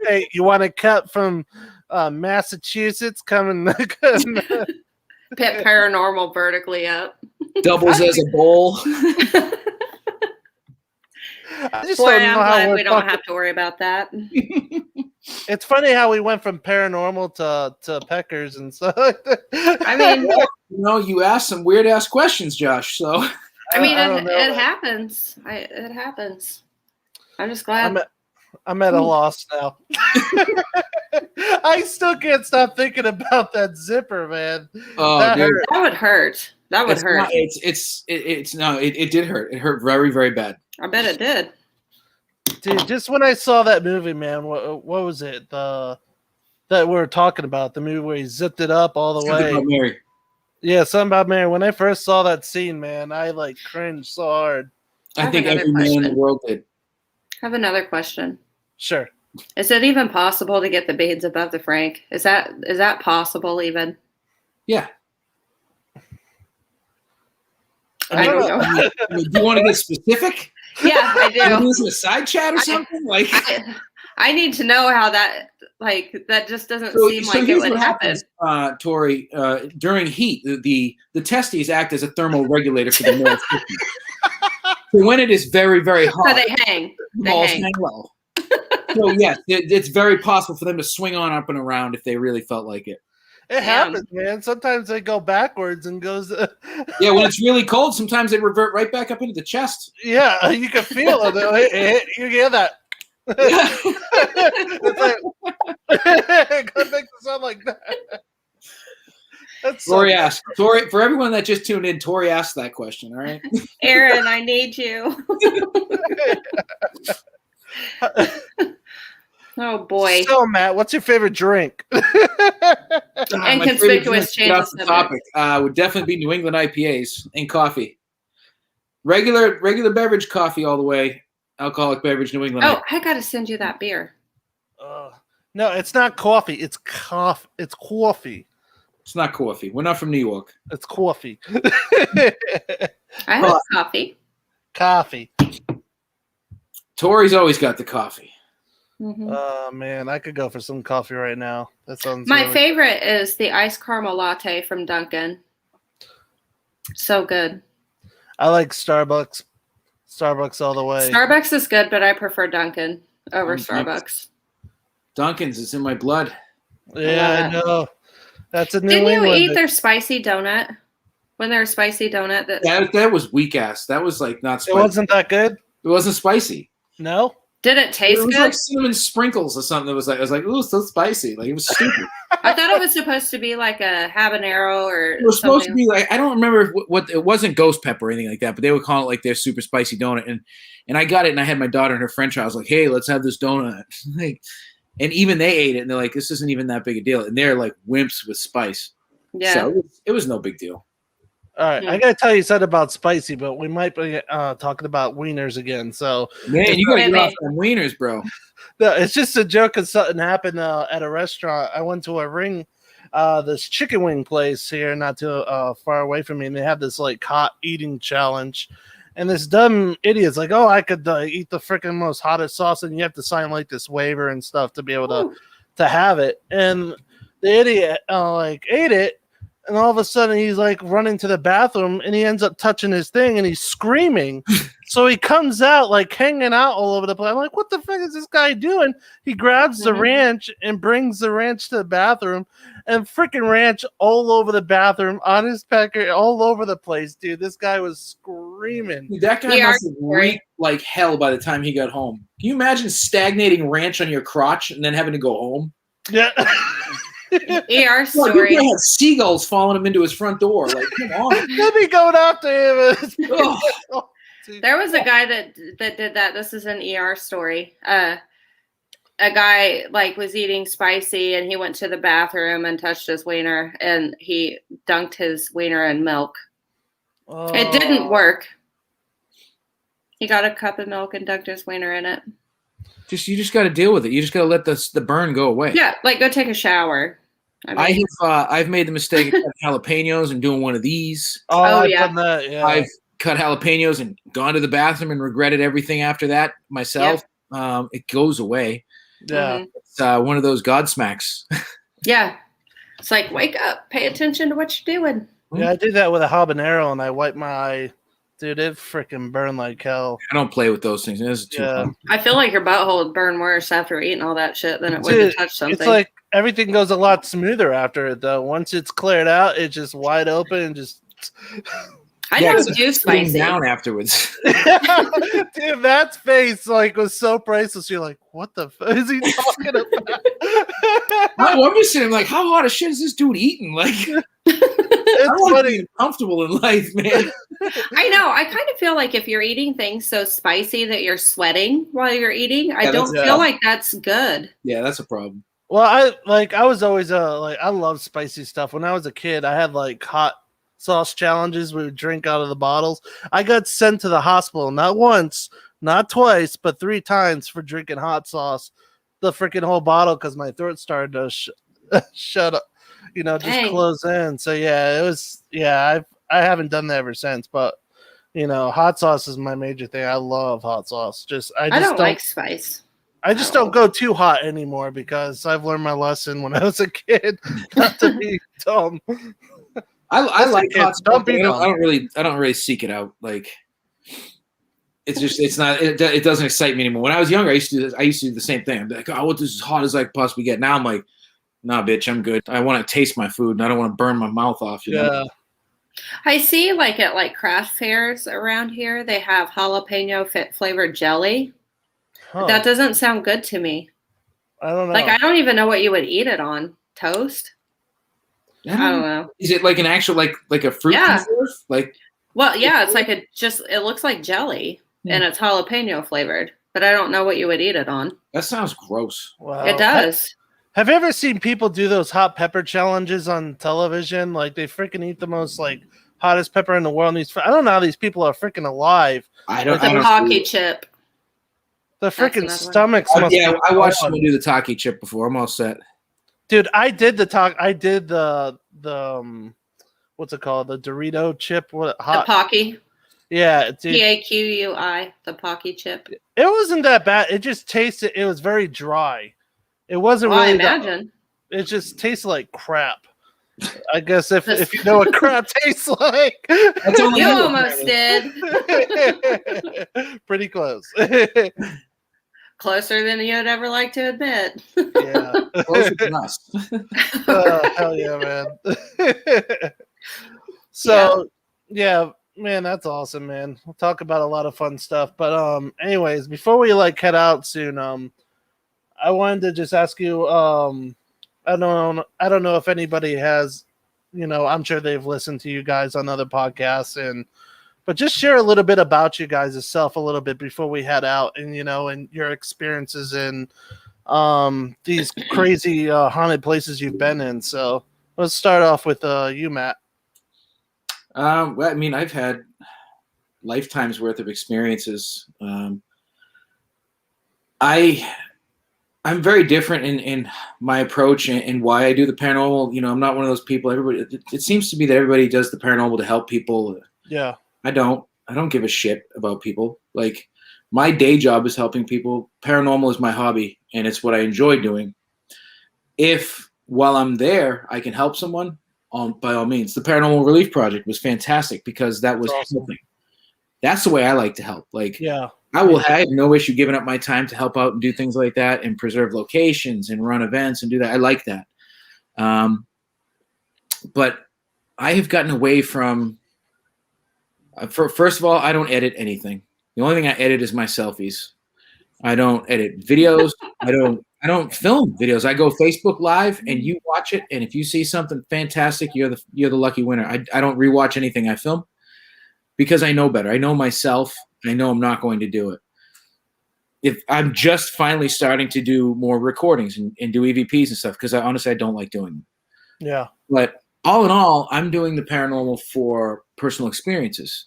Hey, you want a cup from Massachusetts? Come and Pet Paranormal vertically up. Doubles as a bowl. I just Boy, don't know I'm how glad we don't have to worry about that. It's funny how we went from paranormal to peckers and stuff. I mean, you asked some weird ass questions, Josh. So I mean, it happens. It happens. I'm just glad. I'm at a loss now. I still can't stop thinking about that zipper, man. Oh, that would hurt. That would hurt. It did hurt. It hurt very, very bad. I bet it did. Dude, just when I saw that movie, man, what was it? That we were talking about, the movie where he zipped it up all the way. Something About Mary. Yeah, something about Mary. When I first saw that scene, man, I like cringed so hard. I think every man in the world did. I have another question. Sure. Is it even possible to get the beads above the frank? Is that possible even? Yeah. I don't know. Do you want to get specific? Yeah, I do. Are you a side chat or something? I need to know how that that just doesn't seem like it would happen. Tori, during heat, the testes act as a thermal regulator for the male. So when it is very, very hot, so they hang. Balls hang low. So yes, it's very possible for them to swing on up and around if they really felt like it. It happens, man. Sometimes they go backwards and goes. Yeah, when it's really cold, sometimes they revert right back up into the chest. Yeah, you can feel it. You hear that? It's like, gotta make the sound like that. Tori asked. Tori, for everyone that just tuned in, Tori asked that question. All right, Aaron, I need you. Oh boy! So Matt, what's your favorite drink? Inconspicuous change of topic. Would definitely be New England IPAs and coffee. Regular beverage, coffee all the way. Alcoholic beverage, New England. Oh, I gotta send you that beer. No, it's not coffee. It's coffee. It's coffee. It's not coffee. We're not from New York. It's coffee. I have coffee. Coffee. Tori's always got the coffee. Mm-hmm. Oh man, I could go for some coffee right now. That sounds. My favorite is the iced caramel latte from Dunkin'. So good. I like Starbucks. Starbucks all the way. Starbucks is good, but I prefer Dunkin' over Starbucks. Dunkin's is in my blood. Yeah, I know. That's a New Didn't England. you eat their spicy donut? When they're a spicy donut, that was weak ass. That was like not spicy. It wasn't that good. It wasn't spicy. No. Did it taste good? It was like cinnamon sprinkles or something. I was like, ooh, so spicy. Like it was stupid. I thought it was supposed to be like a habanero or. It was supposed to be like, I don't remember what it wasn't ghost pepper or anything like that, but they would call it like their super spicy donut. And I got it, and I had my daughter and her friend try. I was like, hey, let's have this donut. And even they ate it, and they're like, this isn't even that big a deal. And they're like wimps with spice. Yeah. So it was no big deal. All right, I gotta tell you something about spicy, but we might be talking about wieners again. So man, you gotta get off them wieners, bro. No, it's just a joke. Cause something happened at a restaurant. I went to a ring this chicken wing place here, not too far away from me, and they have this like hot eating challenge. And this dumb idiot's like, "Oh, I could eat the freaking most hottest sauce," and you have to sign like this waiver and stuff to be able to have it. And the idiot like ate it, and all of a sudden he's like running to the bathroom, and he ends up touching his thing, and he's screaming. So he comes out like hanging out all over the place. I'm like, "What the fuck is this guy doing?" He grabs the ranch and brings the ranch to the bathroom, and freaking ranch all over the bathroom, on his pecker, all over the place, dude. This guy was screaming. Dude, that guy must have reeked like hell by the time he got home. Can you imagine stagnating ranch on your crotch and then having to go home? Yeah. ER story. Well, he had seagulls following him into his front door. Like, come on. They'd be going after him. There was a guy that did that. This is an ER story. A guy like was eating spicy, and he went to the bathroom and touched his wiener, and he dunked his wiener in milk. Oh. It didn't work. He got a cup of milk and dunked his wiener in it. You just got to deal with it. You just got to let the burn go away. Yeah, like go take a shower. I've made the mistake of cutting jalapenos and doing one of these. Oh I've done that, yeah. I've cut jalapenos and gone to the bathroom and regretted everything after that myself. Yep. It goes away. Yeah. It's one of those God smacks. Yeah. It's like, wake up, pay attention to what you're doing. Yeah, I did that with a habanero, and I wiped my eye. Dude, it freaking burned like hell. I don't play with those things. This is too fun. I feel like your butthole would burn worse after eating all that shit than it would to touch something. It's like everything goes a lot smoother after it, though. Once it's cleared out, it's just wide open and just... I never do spicy. Down afterwards. Dude, Matt's face was so priceless. You're like, what the fuck is he talking about? I'm just saying, like, how hot as shit is this dude eating? Like, it's funny, comfortable in life, man. I know. I kind of feel like if you're eating things so spicy that you're sweating while you're eating, I don't feel like that's good. Yeah, that's a problem. Well, I was always I love spicy stuff. When I was a kid, I had hot sauce challenges. We would drink out of the bottles. I got sent to the hospital not once, not twice, but 3 times for drinking hot sauce, the freaking whole bottle, because my throat started to shut up, just close in. So yeah, it was, I haven't done that ever since, but hot sauce is my major thing. I love hot sauce. I don't like spice. I just don't go too hot anymore, because I've learned my lesson when I was a kid not to be dumb. I like hot sauce. I don't really seek it out. Like, it doesn't excite me anymore. When I was younger, I used to do the same thing. I'd be like, oh, what this as hot as I could possibly get. Now I'm like, nah, bitch, I'm good. I want to taste my food, and I don't want to burn my mouth off. You know? I see, at craft fairs around here, they have jalapeno flavored jelly. Huh. That doesn't sound good to me. I don't know. I don't even know what you would eat it on. Toast? I don't know. Is it like an actual like a fruit? Yeah. Well, yeah, it's it looks like jelly, and it's jalapeno flavored, but I don't know what you would eat it on. That sounds gross. Wow. It does. Have you ever seen people do those hot pepper challenges on television? Like, they freaking eat the most hottest pepper in the world. And I don't know how these people are freaking alive. I don't. The Pocky chip. The freaking stomachs must be I watched someone do the Taki chip before. I'm all set. Dude, I did the what's it called? The Dorito chip. What? The Pocky. Yeah, dude. P-A-Q-U-I. The Pocky chip. It wasn't that bad. It just tasted. It was very dry. It wasn't really. I imagine. It just tasted like crap. I guess if you know what crap tastes like. You almost did. Pretty close. Closer than you'd ever like to admit. Yeah. Closer than us. Oh, hell yeah, man. So, yeah, man, that's awesome, man. We'll talk about a lot of fun stuff. But anyways, before we head out soon, I wanted to just ask you, I don't know if anybody has, I'm sure they've listened to you guys on other podcasts, but just share a little bit about you guys yourself a little bit before we head out, and and your experiences in these crazy haunted places you've been in. So let's start off with you, Matt. Well, I mean, I've had lifetimes worth of experiences. I I'm very different in my approach and why I do the paranormal. You know, I'm not one of those people. It seems to be that everybody does the paranormal to help people. Yeah. I don't give a shit about people. Like, my day job is helping people. Paranormal is my hobby, and it's what I enjoy doing. If while I'm there, I can help someone, by all means. The Paranormal Relief Project was fantastic because that was helping. That's the way I like to help. Like, Yeah. I have no issue giving up my time to help out and do things like that and preserve locations and run events and do that. I like that. But I have gotten away from, first of all, I don't edit anything. The only thing I edit is my selfies. I don't edit videos. I don't film videos. I go Facebook Live and you watch it. And if you see something fantastic, you're the lucky winner. I don't rewatch anything I film because I know better. I know myself. I know I'm not going to do it. If I'm just finally starting to do more recordings and do EVPs and stuff, because honestly, I don't like doing them. Yeah. But all in all, I'm doing the paranormal for personal experiences.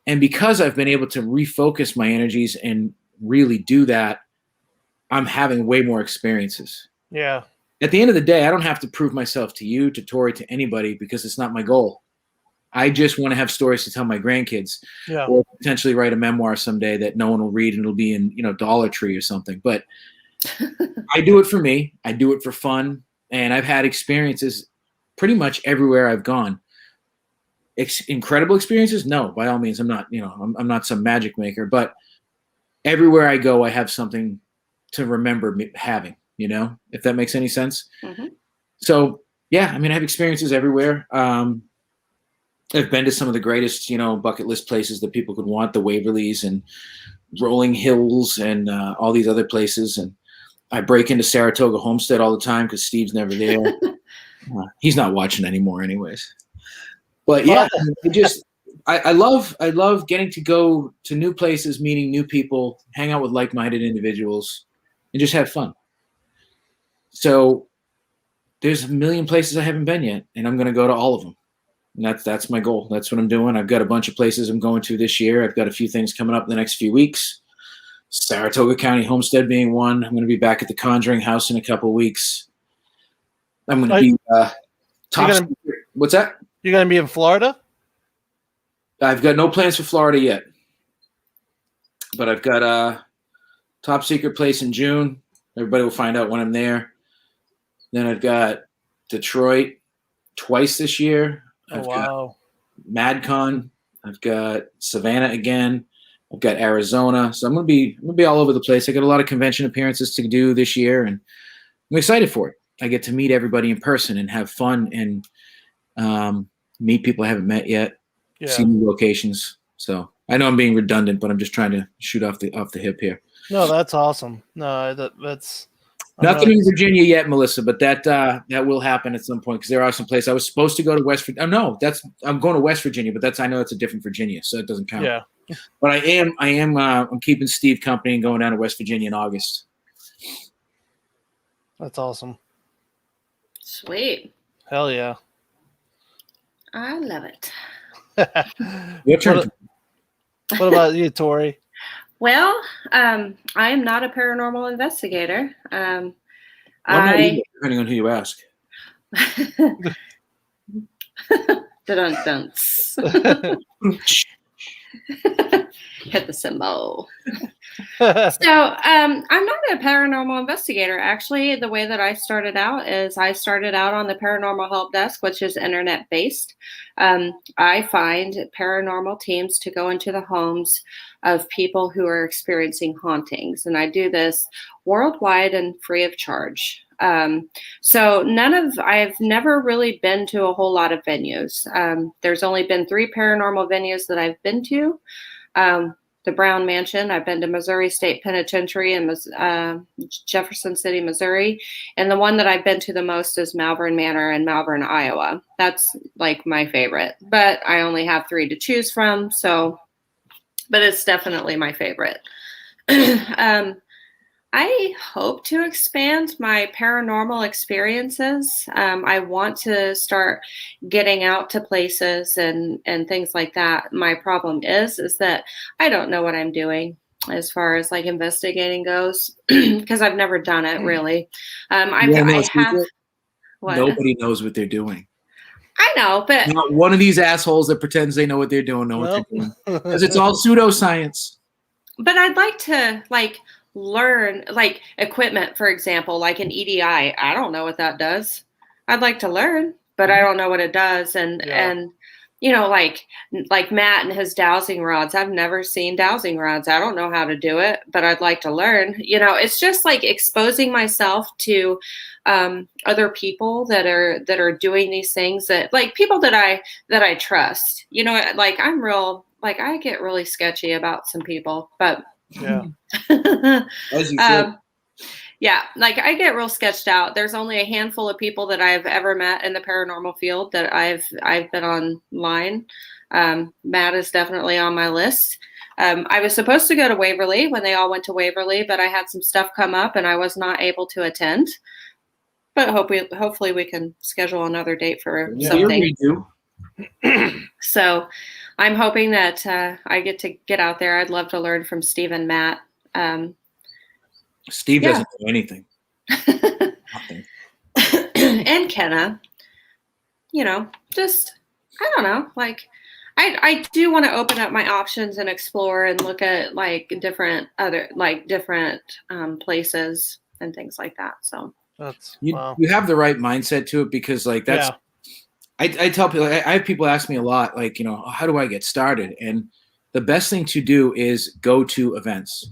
And because I've been able to refocus my energies and really do that, I'm having way more experiences. Yeah. At the end of the day, I don't have to prove myself to you, to Tori, to anybody, because it's not my goal. I just want to have stories to tell my grandkids, or potentially write a memoir someday that no one will read and it'll be in, Dollar Tree or something. But I do it for me. I do it for fun. And I've had experiences pretty much everywhere I've gone. Incredible experiences? No, by all means. I'm not, I'm not some magic maker, but everywhere I go, I have something to remember having, if that makes any sense. Mm-hmm. So yeah, I mean, I have experiences everywhere. I've been to some of the greatest, bucket list places that people could want, the Waverleys and Rolling Hills and all these other places. And I break into Saratoga Homestead all the time because Steve's never there. He's not watching anymore anyways. But yeah, I love getting to go to new places, meeting new people, hang out with like-minded individuals, and just have fun. So there's a million places I haven't been yet, and I'm going to go to all of them. And that's my goal. That's what I'm doing. I've got a bunch of places I'm going to this year. I've got a few things coming up in the next few weeks. Saratoga County Homestead being one. I'm going to be back at the Conjuring House in a couple of weeks. I'm going to be top secret. What's that? You're going to be in Florida? I've got no plans for Florida yet. But I've got a top secret place in June. Everybody will find out when I'm there. Then I've got Detroit twice this year. I've got MadCon. I've got Savannah again. I've got Arizona. So I'm gonna be all over the place. I got a lot of convention appearances to do this year, and I'm excited for it. I get to meet everybody in person and have fun and meet people I haven't met yet. Yeah. See new locations. So I know I'm being redundant, but I'm just trying to shoot off the hip here. No, that's awesome. No, that's. Nothing in Virginia yet, Melissa, but that will happen at some point because there are some places I was supposed to go to West Virginia. Oh, no, I'm going to West Virginia, but I know it's a different Virginia, so it doesn't count. Yeah. But I'm keeping Steve company and going down to West Virginia in August. That's awesome. Sweet. Hell yeah. I love it. Your turn. What about you, Tori? Well, I am not a paranormal investigator. Depending on who you ask. Dun-dun-dunce. Hit the symbol. So I'm not a paranormal investigator. Actually, the way that I started out is I started out on the paranormal help desk, which is internet based. I find paranormal teams to go into the homes of people who are experiencing hauntings, and I do this worldwide and free of charge. So I've never really been to a whole lot of venues. There's only been 3 paranormal venues that I've been to. The Brown Mansion. I've been to Missouri State Penitentiary in Jefferson City, Missouri. And the one that I've been to the most is Malvern Manor in Malvern, Iowa. That's like my favorite, but I only have 3 to choose from. But it's definitely my favorite. I hope to expand my paranormal experiences. I want to start getting out to places and things like that. My problem is that I don't know what I'm doing. as far as like investigating goes, because I've never done it really. I have. What? Nobody knows what they're doing. I know, but not one of these assholes that pretends they know what they're doing know what they're doing, because it's all pseudoscience. But I'd like to like learn like equipment, for example, like an EDI. I don't know what that does. I'd like to learn, but I don't know what it does. And you know, like Matt and his dowsing rods. I've never seen dowsing rods. I don't know how to do it, but I'd like to learn. You know, it's just like exposing myself to other people that are doing these things, that like people that I trust. You know, like I'm real. Like I get really sketchy about some people, but yeah, as you should. Yeah, like I get real sketched out. There's only a handful of people that I've ever met in the paranormal field that I've been online. Matt is definitely on my list. I was supposed to go to Waverly when they all went to Waverly, but I had some stuff come up and I was not able to attend. But hopefully we can schedule another date for something. We do. So I'm hoping that I get out there. I'd love to learn from Steve and Matt. Steve doesn't know anything. Nothing. And Kenna, you know, just, I don't know, like, I do want to open up my options and explore and look at like different places and things like that. So you have the right mindset to it, because like that's, I tell people, I have people ask me a lot, like, you know, how do I get started? And the best thing to do is go to events,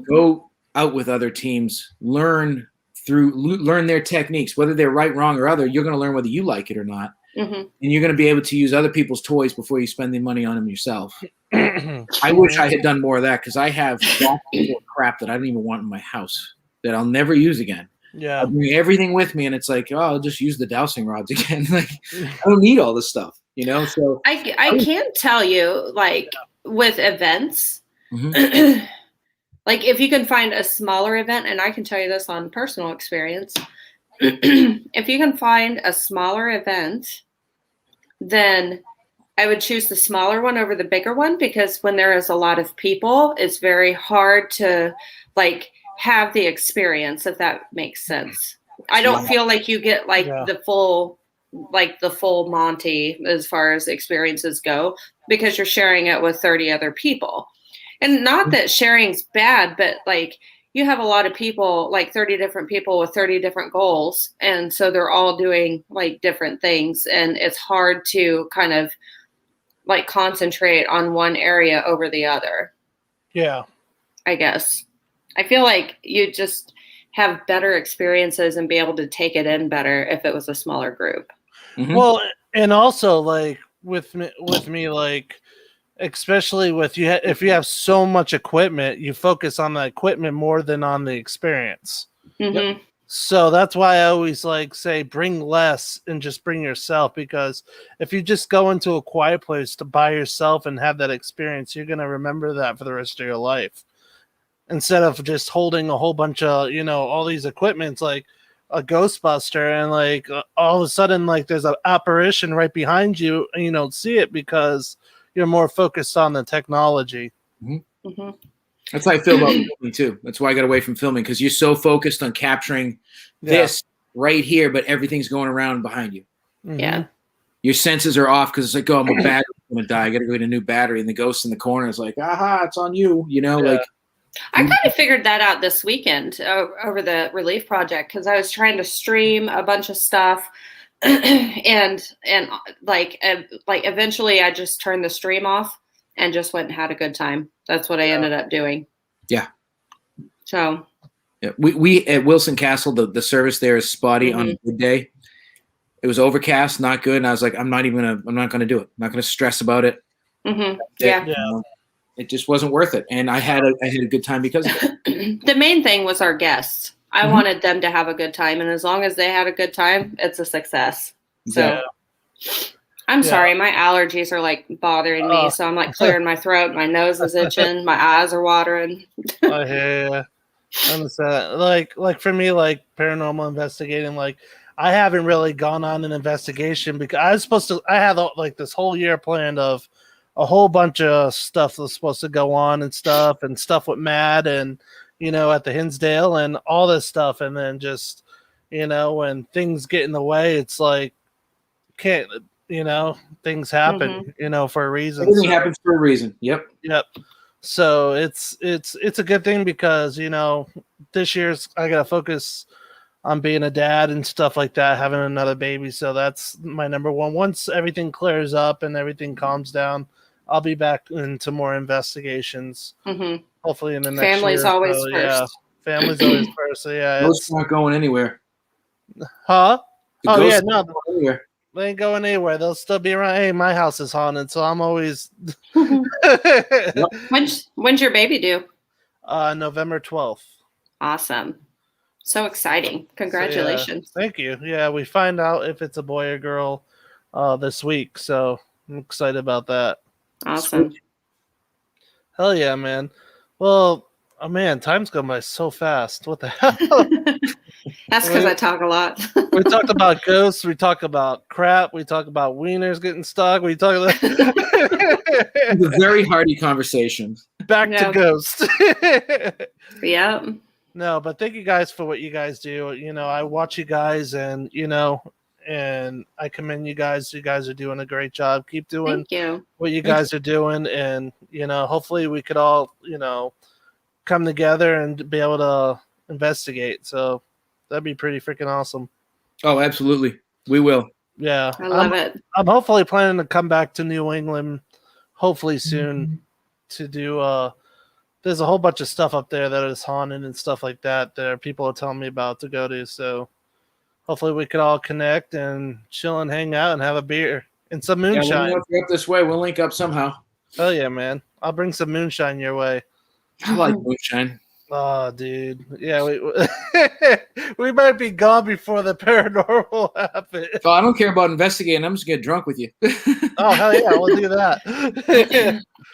go out with other teams, learn their techniques, whether they're right, wrong, or other. You're going to learn whether you like it or not. And you're going to be able to use other people's toys before you spend the money on them yourself. I wish I had done more of that, because I have crap that I don't even want in my house that I'll never use again. Yeah, I bring everything with me, and it's like, oh, I'll just use the dowsing rods again. Like, I don't need all this stuff, you know. So I can tell you, like with events, like if you can find a smaller event, and I can tell you this on personal experience, if you can find a smaller event, then I would choose the smaller one over the bigger one, because when there is a lot of people, it's very hard to like have the experience, if that makes sense. I don't feel like you get like the full Monty as far as experiences go, because you're sharing it with 30 other people. And not that sharing's bad, but like you have a lot of people, like 30 different people with 30 different goals. And so they're all doing like different things. And it's hard to kind of like concentrate on one area over the other. Yeah. I guess. I feel like you just have better experiences and be able to take it in better if it was a smaller group. Well, and also like with me, like, especially with you, if you have so much equipment, you focus on the equipment more than on the experience. So that's why I always like say bring less and just bring yourself, because if you just go into a quiet place to by yourself and have that experience, you're going to remember that for the rest of your life, instead of just holding a whole bunch of, you know, all these equipments like a Ghostbuster, and like all of a sudden like there's an apparition right behind you and you don't see it because you're more focused on the technology. That's how I feel about filming too. That's why I got away from filming, because you're so focused on capturing this right here, but everything's going around behind you. Yeah. Your senses are off, because it's like, oh, my battery's going to die. I got to go get a new battery. And the ghost in the corner is like, aha, it's on you. You know, like. I kind of figured that out this weekend over the relief project, because I was trying to stream a bunch of stuff. and like eventually I just turned the stream off and just went and had a good time. That's what I ended up doing. Yeah. So we at Wilson Castle, the service there is spotty on a good day. It was overcast, not good, and I was like, I'm not gonna do it. I'm not gonna stress about it. It just wasn't worth it, and I had a good time because of it. The main thing was our guests. I wanted them to have a good time, and as long as they had a good time, it's a success. So I'm sorry, my allergies are like bothering me, so I'm like clearing my throat, my nose is itching, my eyes are watering. I hear you. I understand. Like for me, like paranormal investigating, like I haven't really gone on an investigation because I had like this whole year planned of a whole bunch of stuff was supposed to go on and stuff with Matt and, at the Hinsdale and all this stuff. And then just, when things get in the way, it's like, can't, things happen, for a reason. Everything happens for a reason. Yep. So it's a good thing because, this year's I got to focus on being a dad and stuff like that, having another baby. So that's my number one. Once everything clears up and everything calms down, I'll be back into more investigations. Mm-hmm. Hopefully in the next Family's year. always So, first. yeah, family's always first. So yeah, Most not going anywhere. huh? The Oh yeah, ghosts no, aren't going anywhere. they ain't going anywhere. They'll still be around. Hey, my house is haunted, so I'm always. When's your baby due? November 12th. Awesome. So exciting. Congratulations. So, yeah, thank you. Yeah, we find out if it's a boy or girl this week, so I'm excited about that. Awesome. Sweet. Hell yeah, man. Well, oh man, time's gone by so fast. What the hell? That's because I talk a lot. We talked about ghosts. We talk about crap. We talk about wieners getting stuck. We talk about It's a very hearty conversation. Back to ghosts. Yeah. No, but thank you guys for what you guys do. I watch you guys and, and I commend you guys. You guys are doing a great job. Keep doing what you guys are doing. And, hopefully we could all, come together and be able to investigate. So that'd be pretty freaking awesome. Oh, absolutely. We will. Yeah. I love it. I'm hopefully planning to come back to New England hopefully soon to do there's a whole bunch of stuff up there that is haunted and stuff like that people are telling me about to go to. So hopefully we could all connect and chill and hang out and have a beer and some moonshine. Yeah, if you're up this way, we'll link up somehow. Oh yeah, man. I'll bring some moonshine your way. I like moonshine. Oh, dude. Yeah, we might be gone before the paranormal happens. So I don't care about investigating. I'm just gonna get drunk with you. Oh, hell yeah, we'll do that.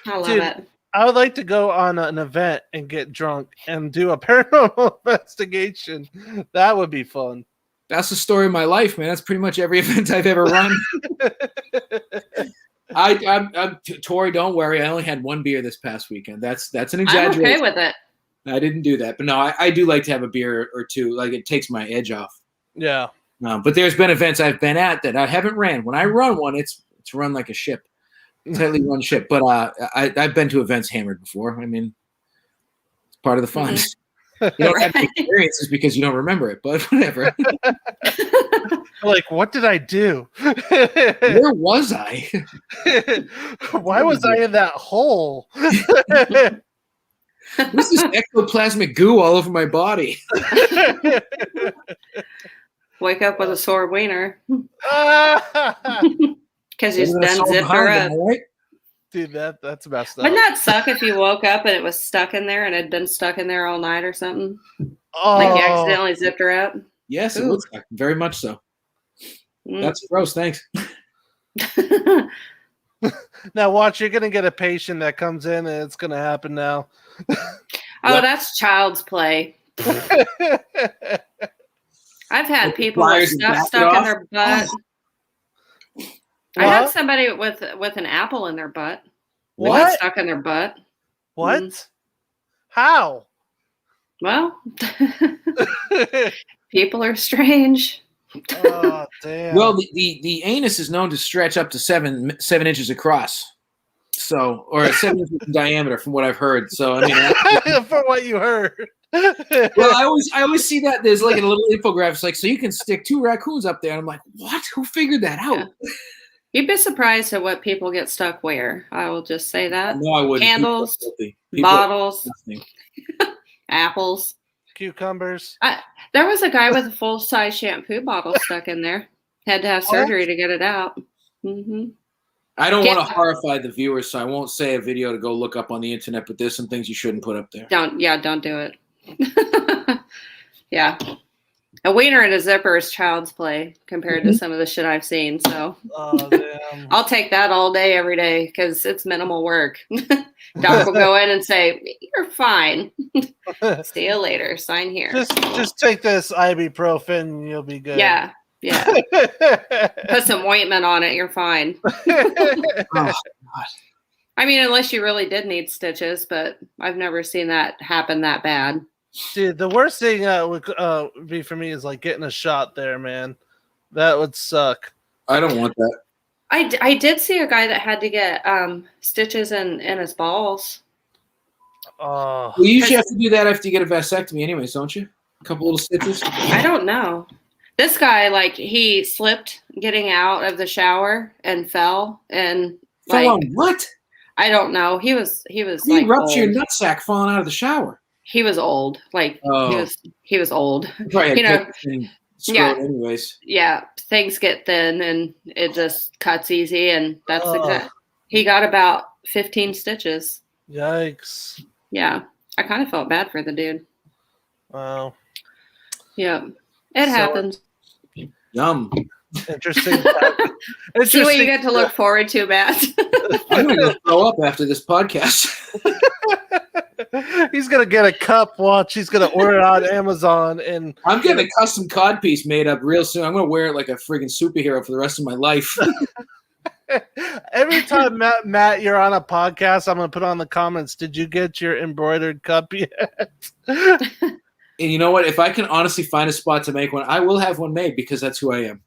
I love Dude, it. I would like to go on an event and get drunk and do a paranormal investigation. That would be fun. That's the story of my life, man. That's pretty much every event I've ever run. I'm Tori, don't worry. I only had one beer this past weekend. That's an exaggeration. I'm okay with it. I didn't do that, but no, I do like to have a beer or two. Like it takes my edge off. Yeah. But there's been events I've been at that I haven't ran. When I run one, it's run like a ship, tightly run ship. But I've been to events hammered before. I mean, it's part of the fun. You don't have the experiences because you don't remember it, but whatever. Like, what did I do? Where was I? Why was I in that hole? This is ectoplasmic goo all over my body. Wake up with a sore wiener. Because you done zipped her up. Right? Dude, that's messed up. Wouldn't that suck if you woke up and it was stuck in there and had been stuck in there all night or something? Oh. Like you accidentally zipped her up? Yes, it would suck. Very much so. That's gross. Thanks. Now watch, you're gonna get a patient that comes in and it's gonna happen now. Oh, that's child's play. I've had people with stuff stuck in their butt. I had somebody with an apple in their butt. What? Stuck in their butt. What? How? Well, people are strange. Oh, damn. Well, the anus is known to stretch up to 7 inches across. So, or 7 inches in diameter, from what I've heard. So, I mean, from what you heard. Well, I always see that there's like a little infographic, it's like, so you can stick 2 raccoons up there. And I'm like, what? Who figured that out? Yeah. You'd be surprised at what people get stuck where. I will just say that. No, I wouldn't. Candles, bottles, apples, cucumbers. There was a guy with a full-size shampoo bottle stuck in there. Had to have surgery to get it out. Mm-hmm. I don't want to horrify the viewers, so I won't say a video to go look up on the internet, but there's some things you shouldn't put up there. Don't do it. Yeah. A wiener and a zipper is child's play compared to some of the shit I've seen. So I'll take that all day, every day, because it's minimal work. Doc will go in and say, "You're fine. See you later. Sign here." Just take this ibuprofen and you'll be good. Yeah. Put some ointment on it. You're fine. Oh, God. I mean, unless you really did need stitches, but I've never seen that happen that bad. Dude, the worst thing would be for me is like getting a shot there, man. That would suck. I don't want that. I did see a guy that had to get stitches in his balls. Oh, Well, you usually have to do that after you get a vasectomy, anyways, don't you? A couple little stitches. I don't know. This guy, like, he slipped getting out of the shower and fell and Fell on what? I don't know. He was You like ruptured old. your nutsack falling out of the shower. He was old. Like he was old. Probably had yeah. Anyways. Yeah, things get thin and it just cuts easy, and that's exact. He got about 15 stitches. Yikes! Yeah, I kind of felt bad for the dude. Wow. Yeah, it happens. Yum. Interesting. See what you get to look forward to, Matt. I'm gonna go throw up after this podcast. He's gonna get a cup. Watch, he's gonna order it on Amazon, and I'm getting a custom cod piece made up real soon. I'm gonna wear it like a friggin' superhero for the rest of my life. Every time Matt, you're on a podcast, I'm gonna put on the comments. Did you get your embroidered cup yet? And you know what? If I can honestly find a spot to make one, I will have one made because that's who I am.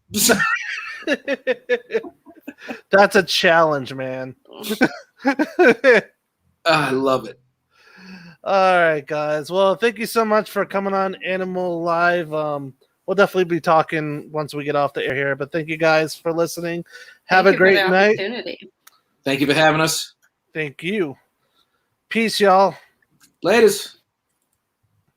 That's a challenge, man. I love it. All right, guys. Well, thank you so much for coming on Animal Live. We'll definitely be talking once we get off the air here. But thank you guys for listening. Have a great night. Thank you for having us. Thank you. Peace, y'all. Laters.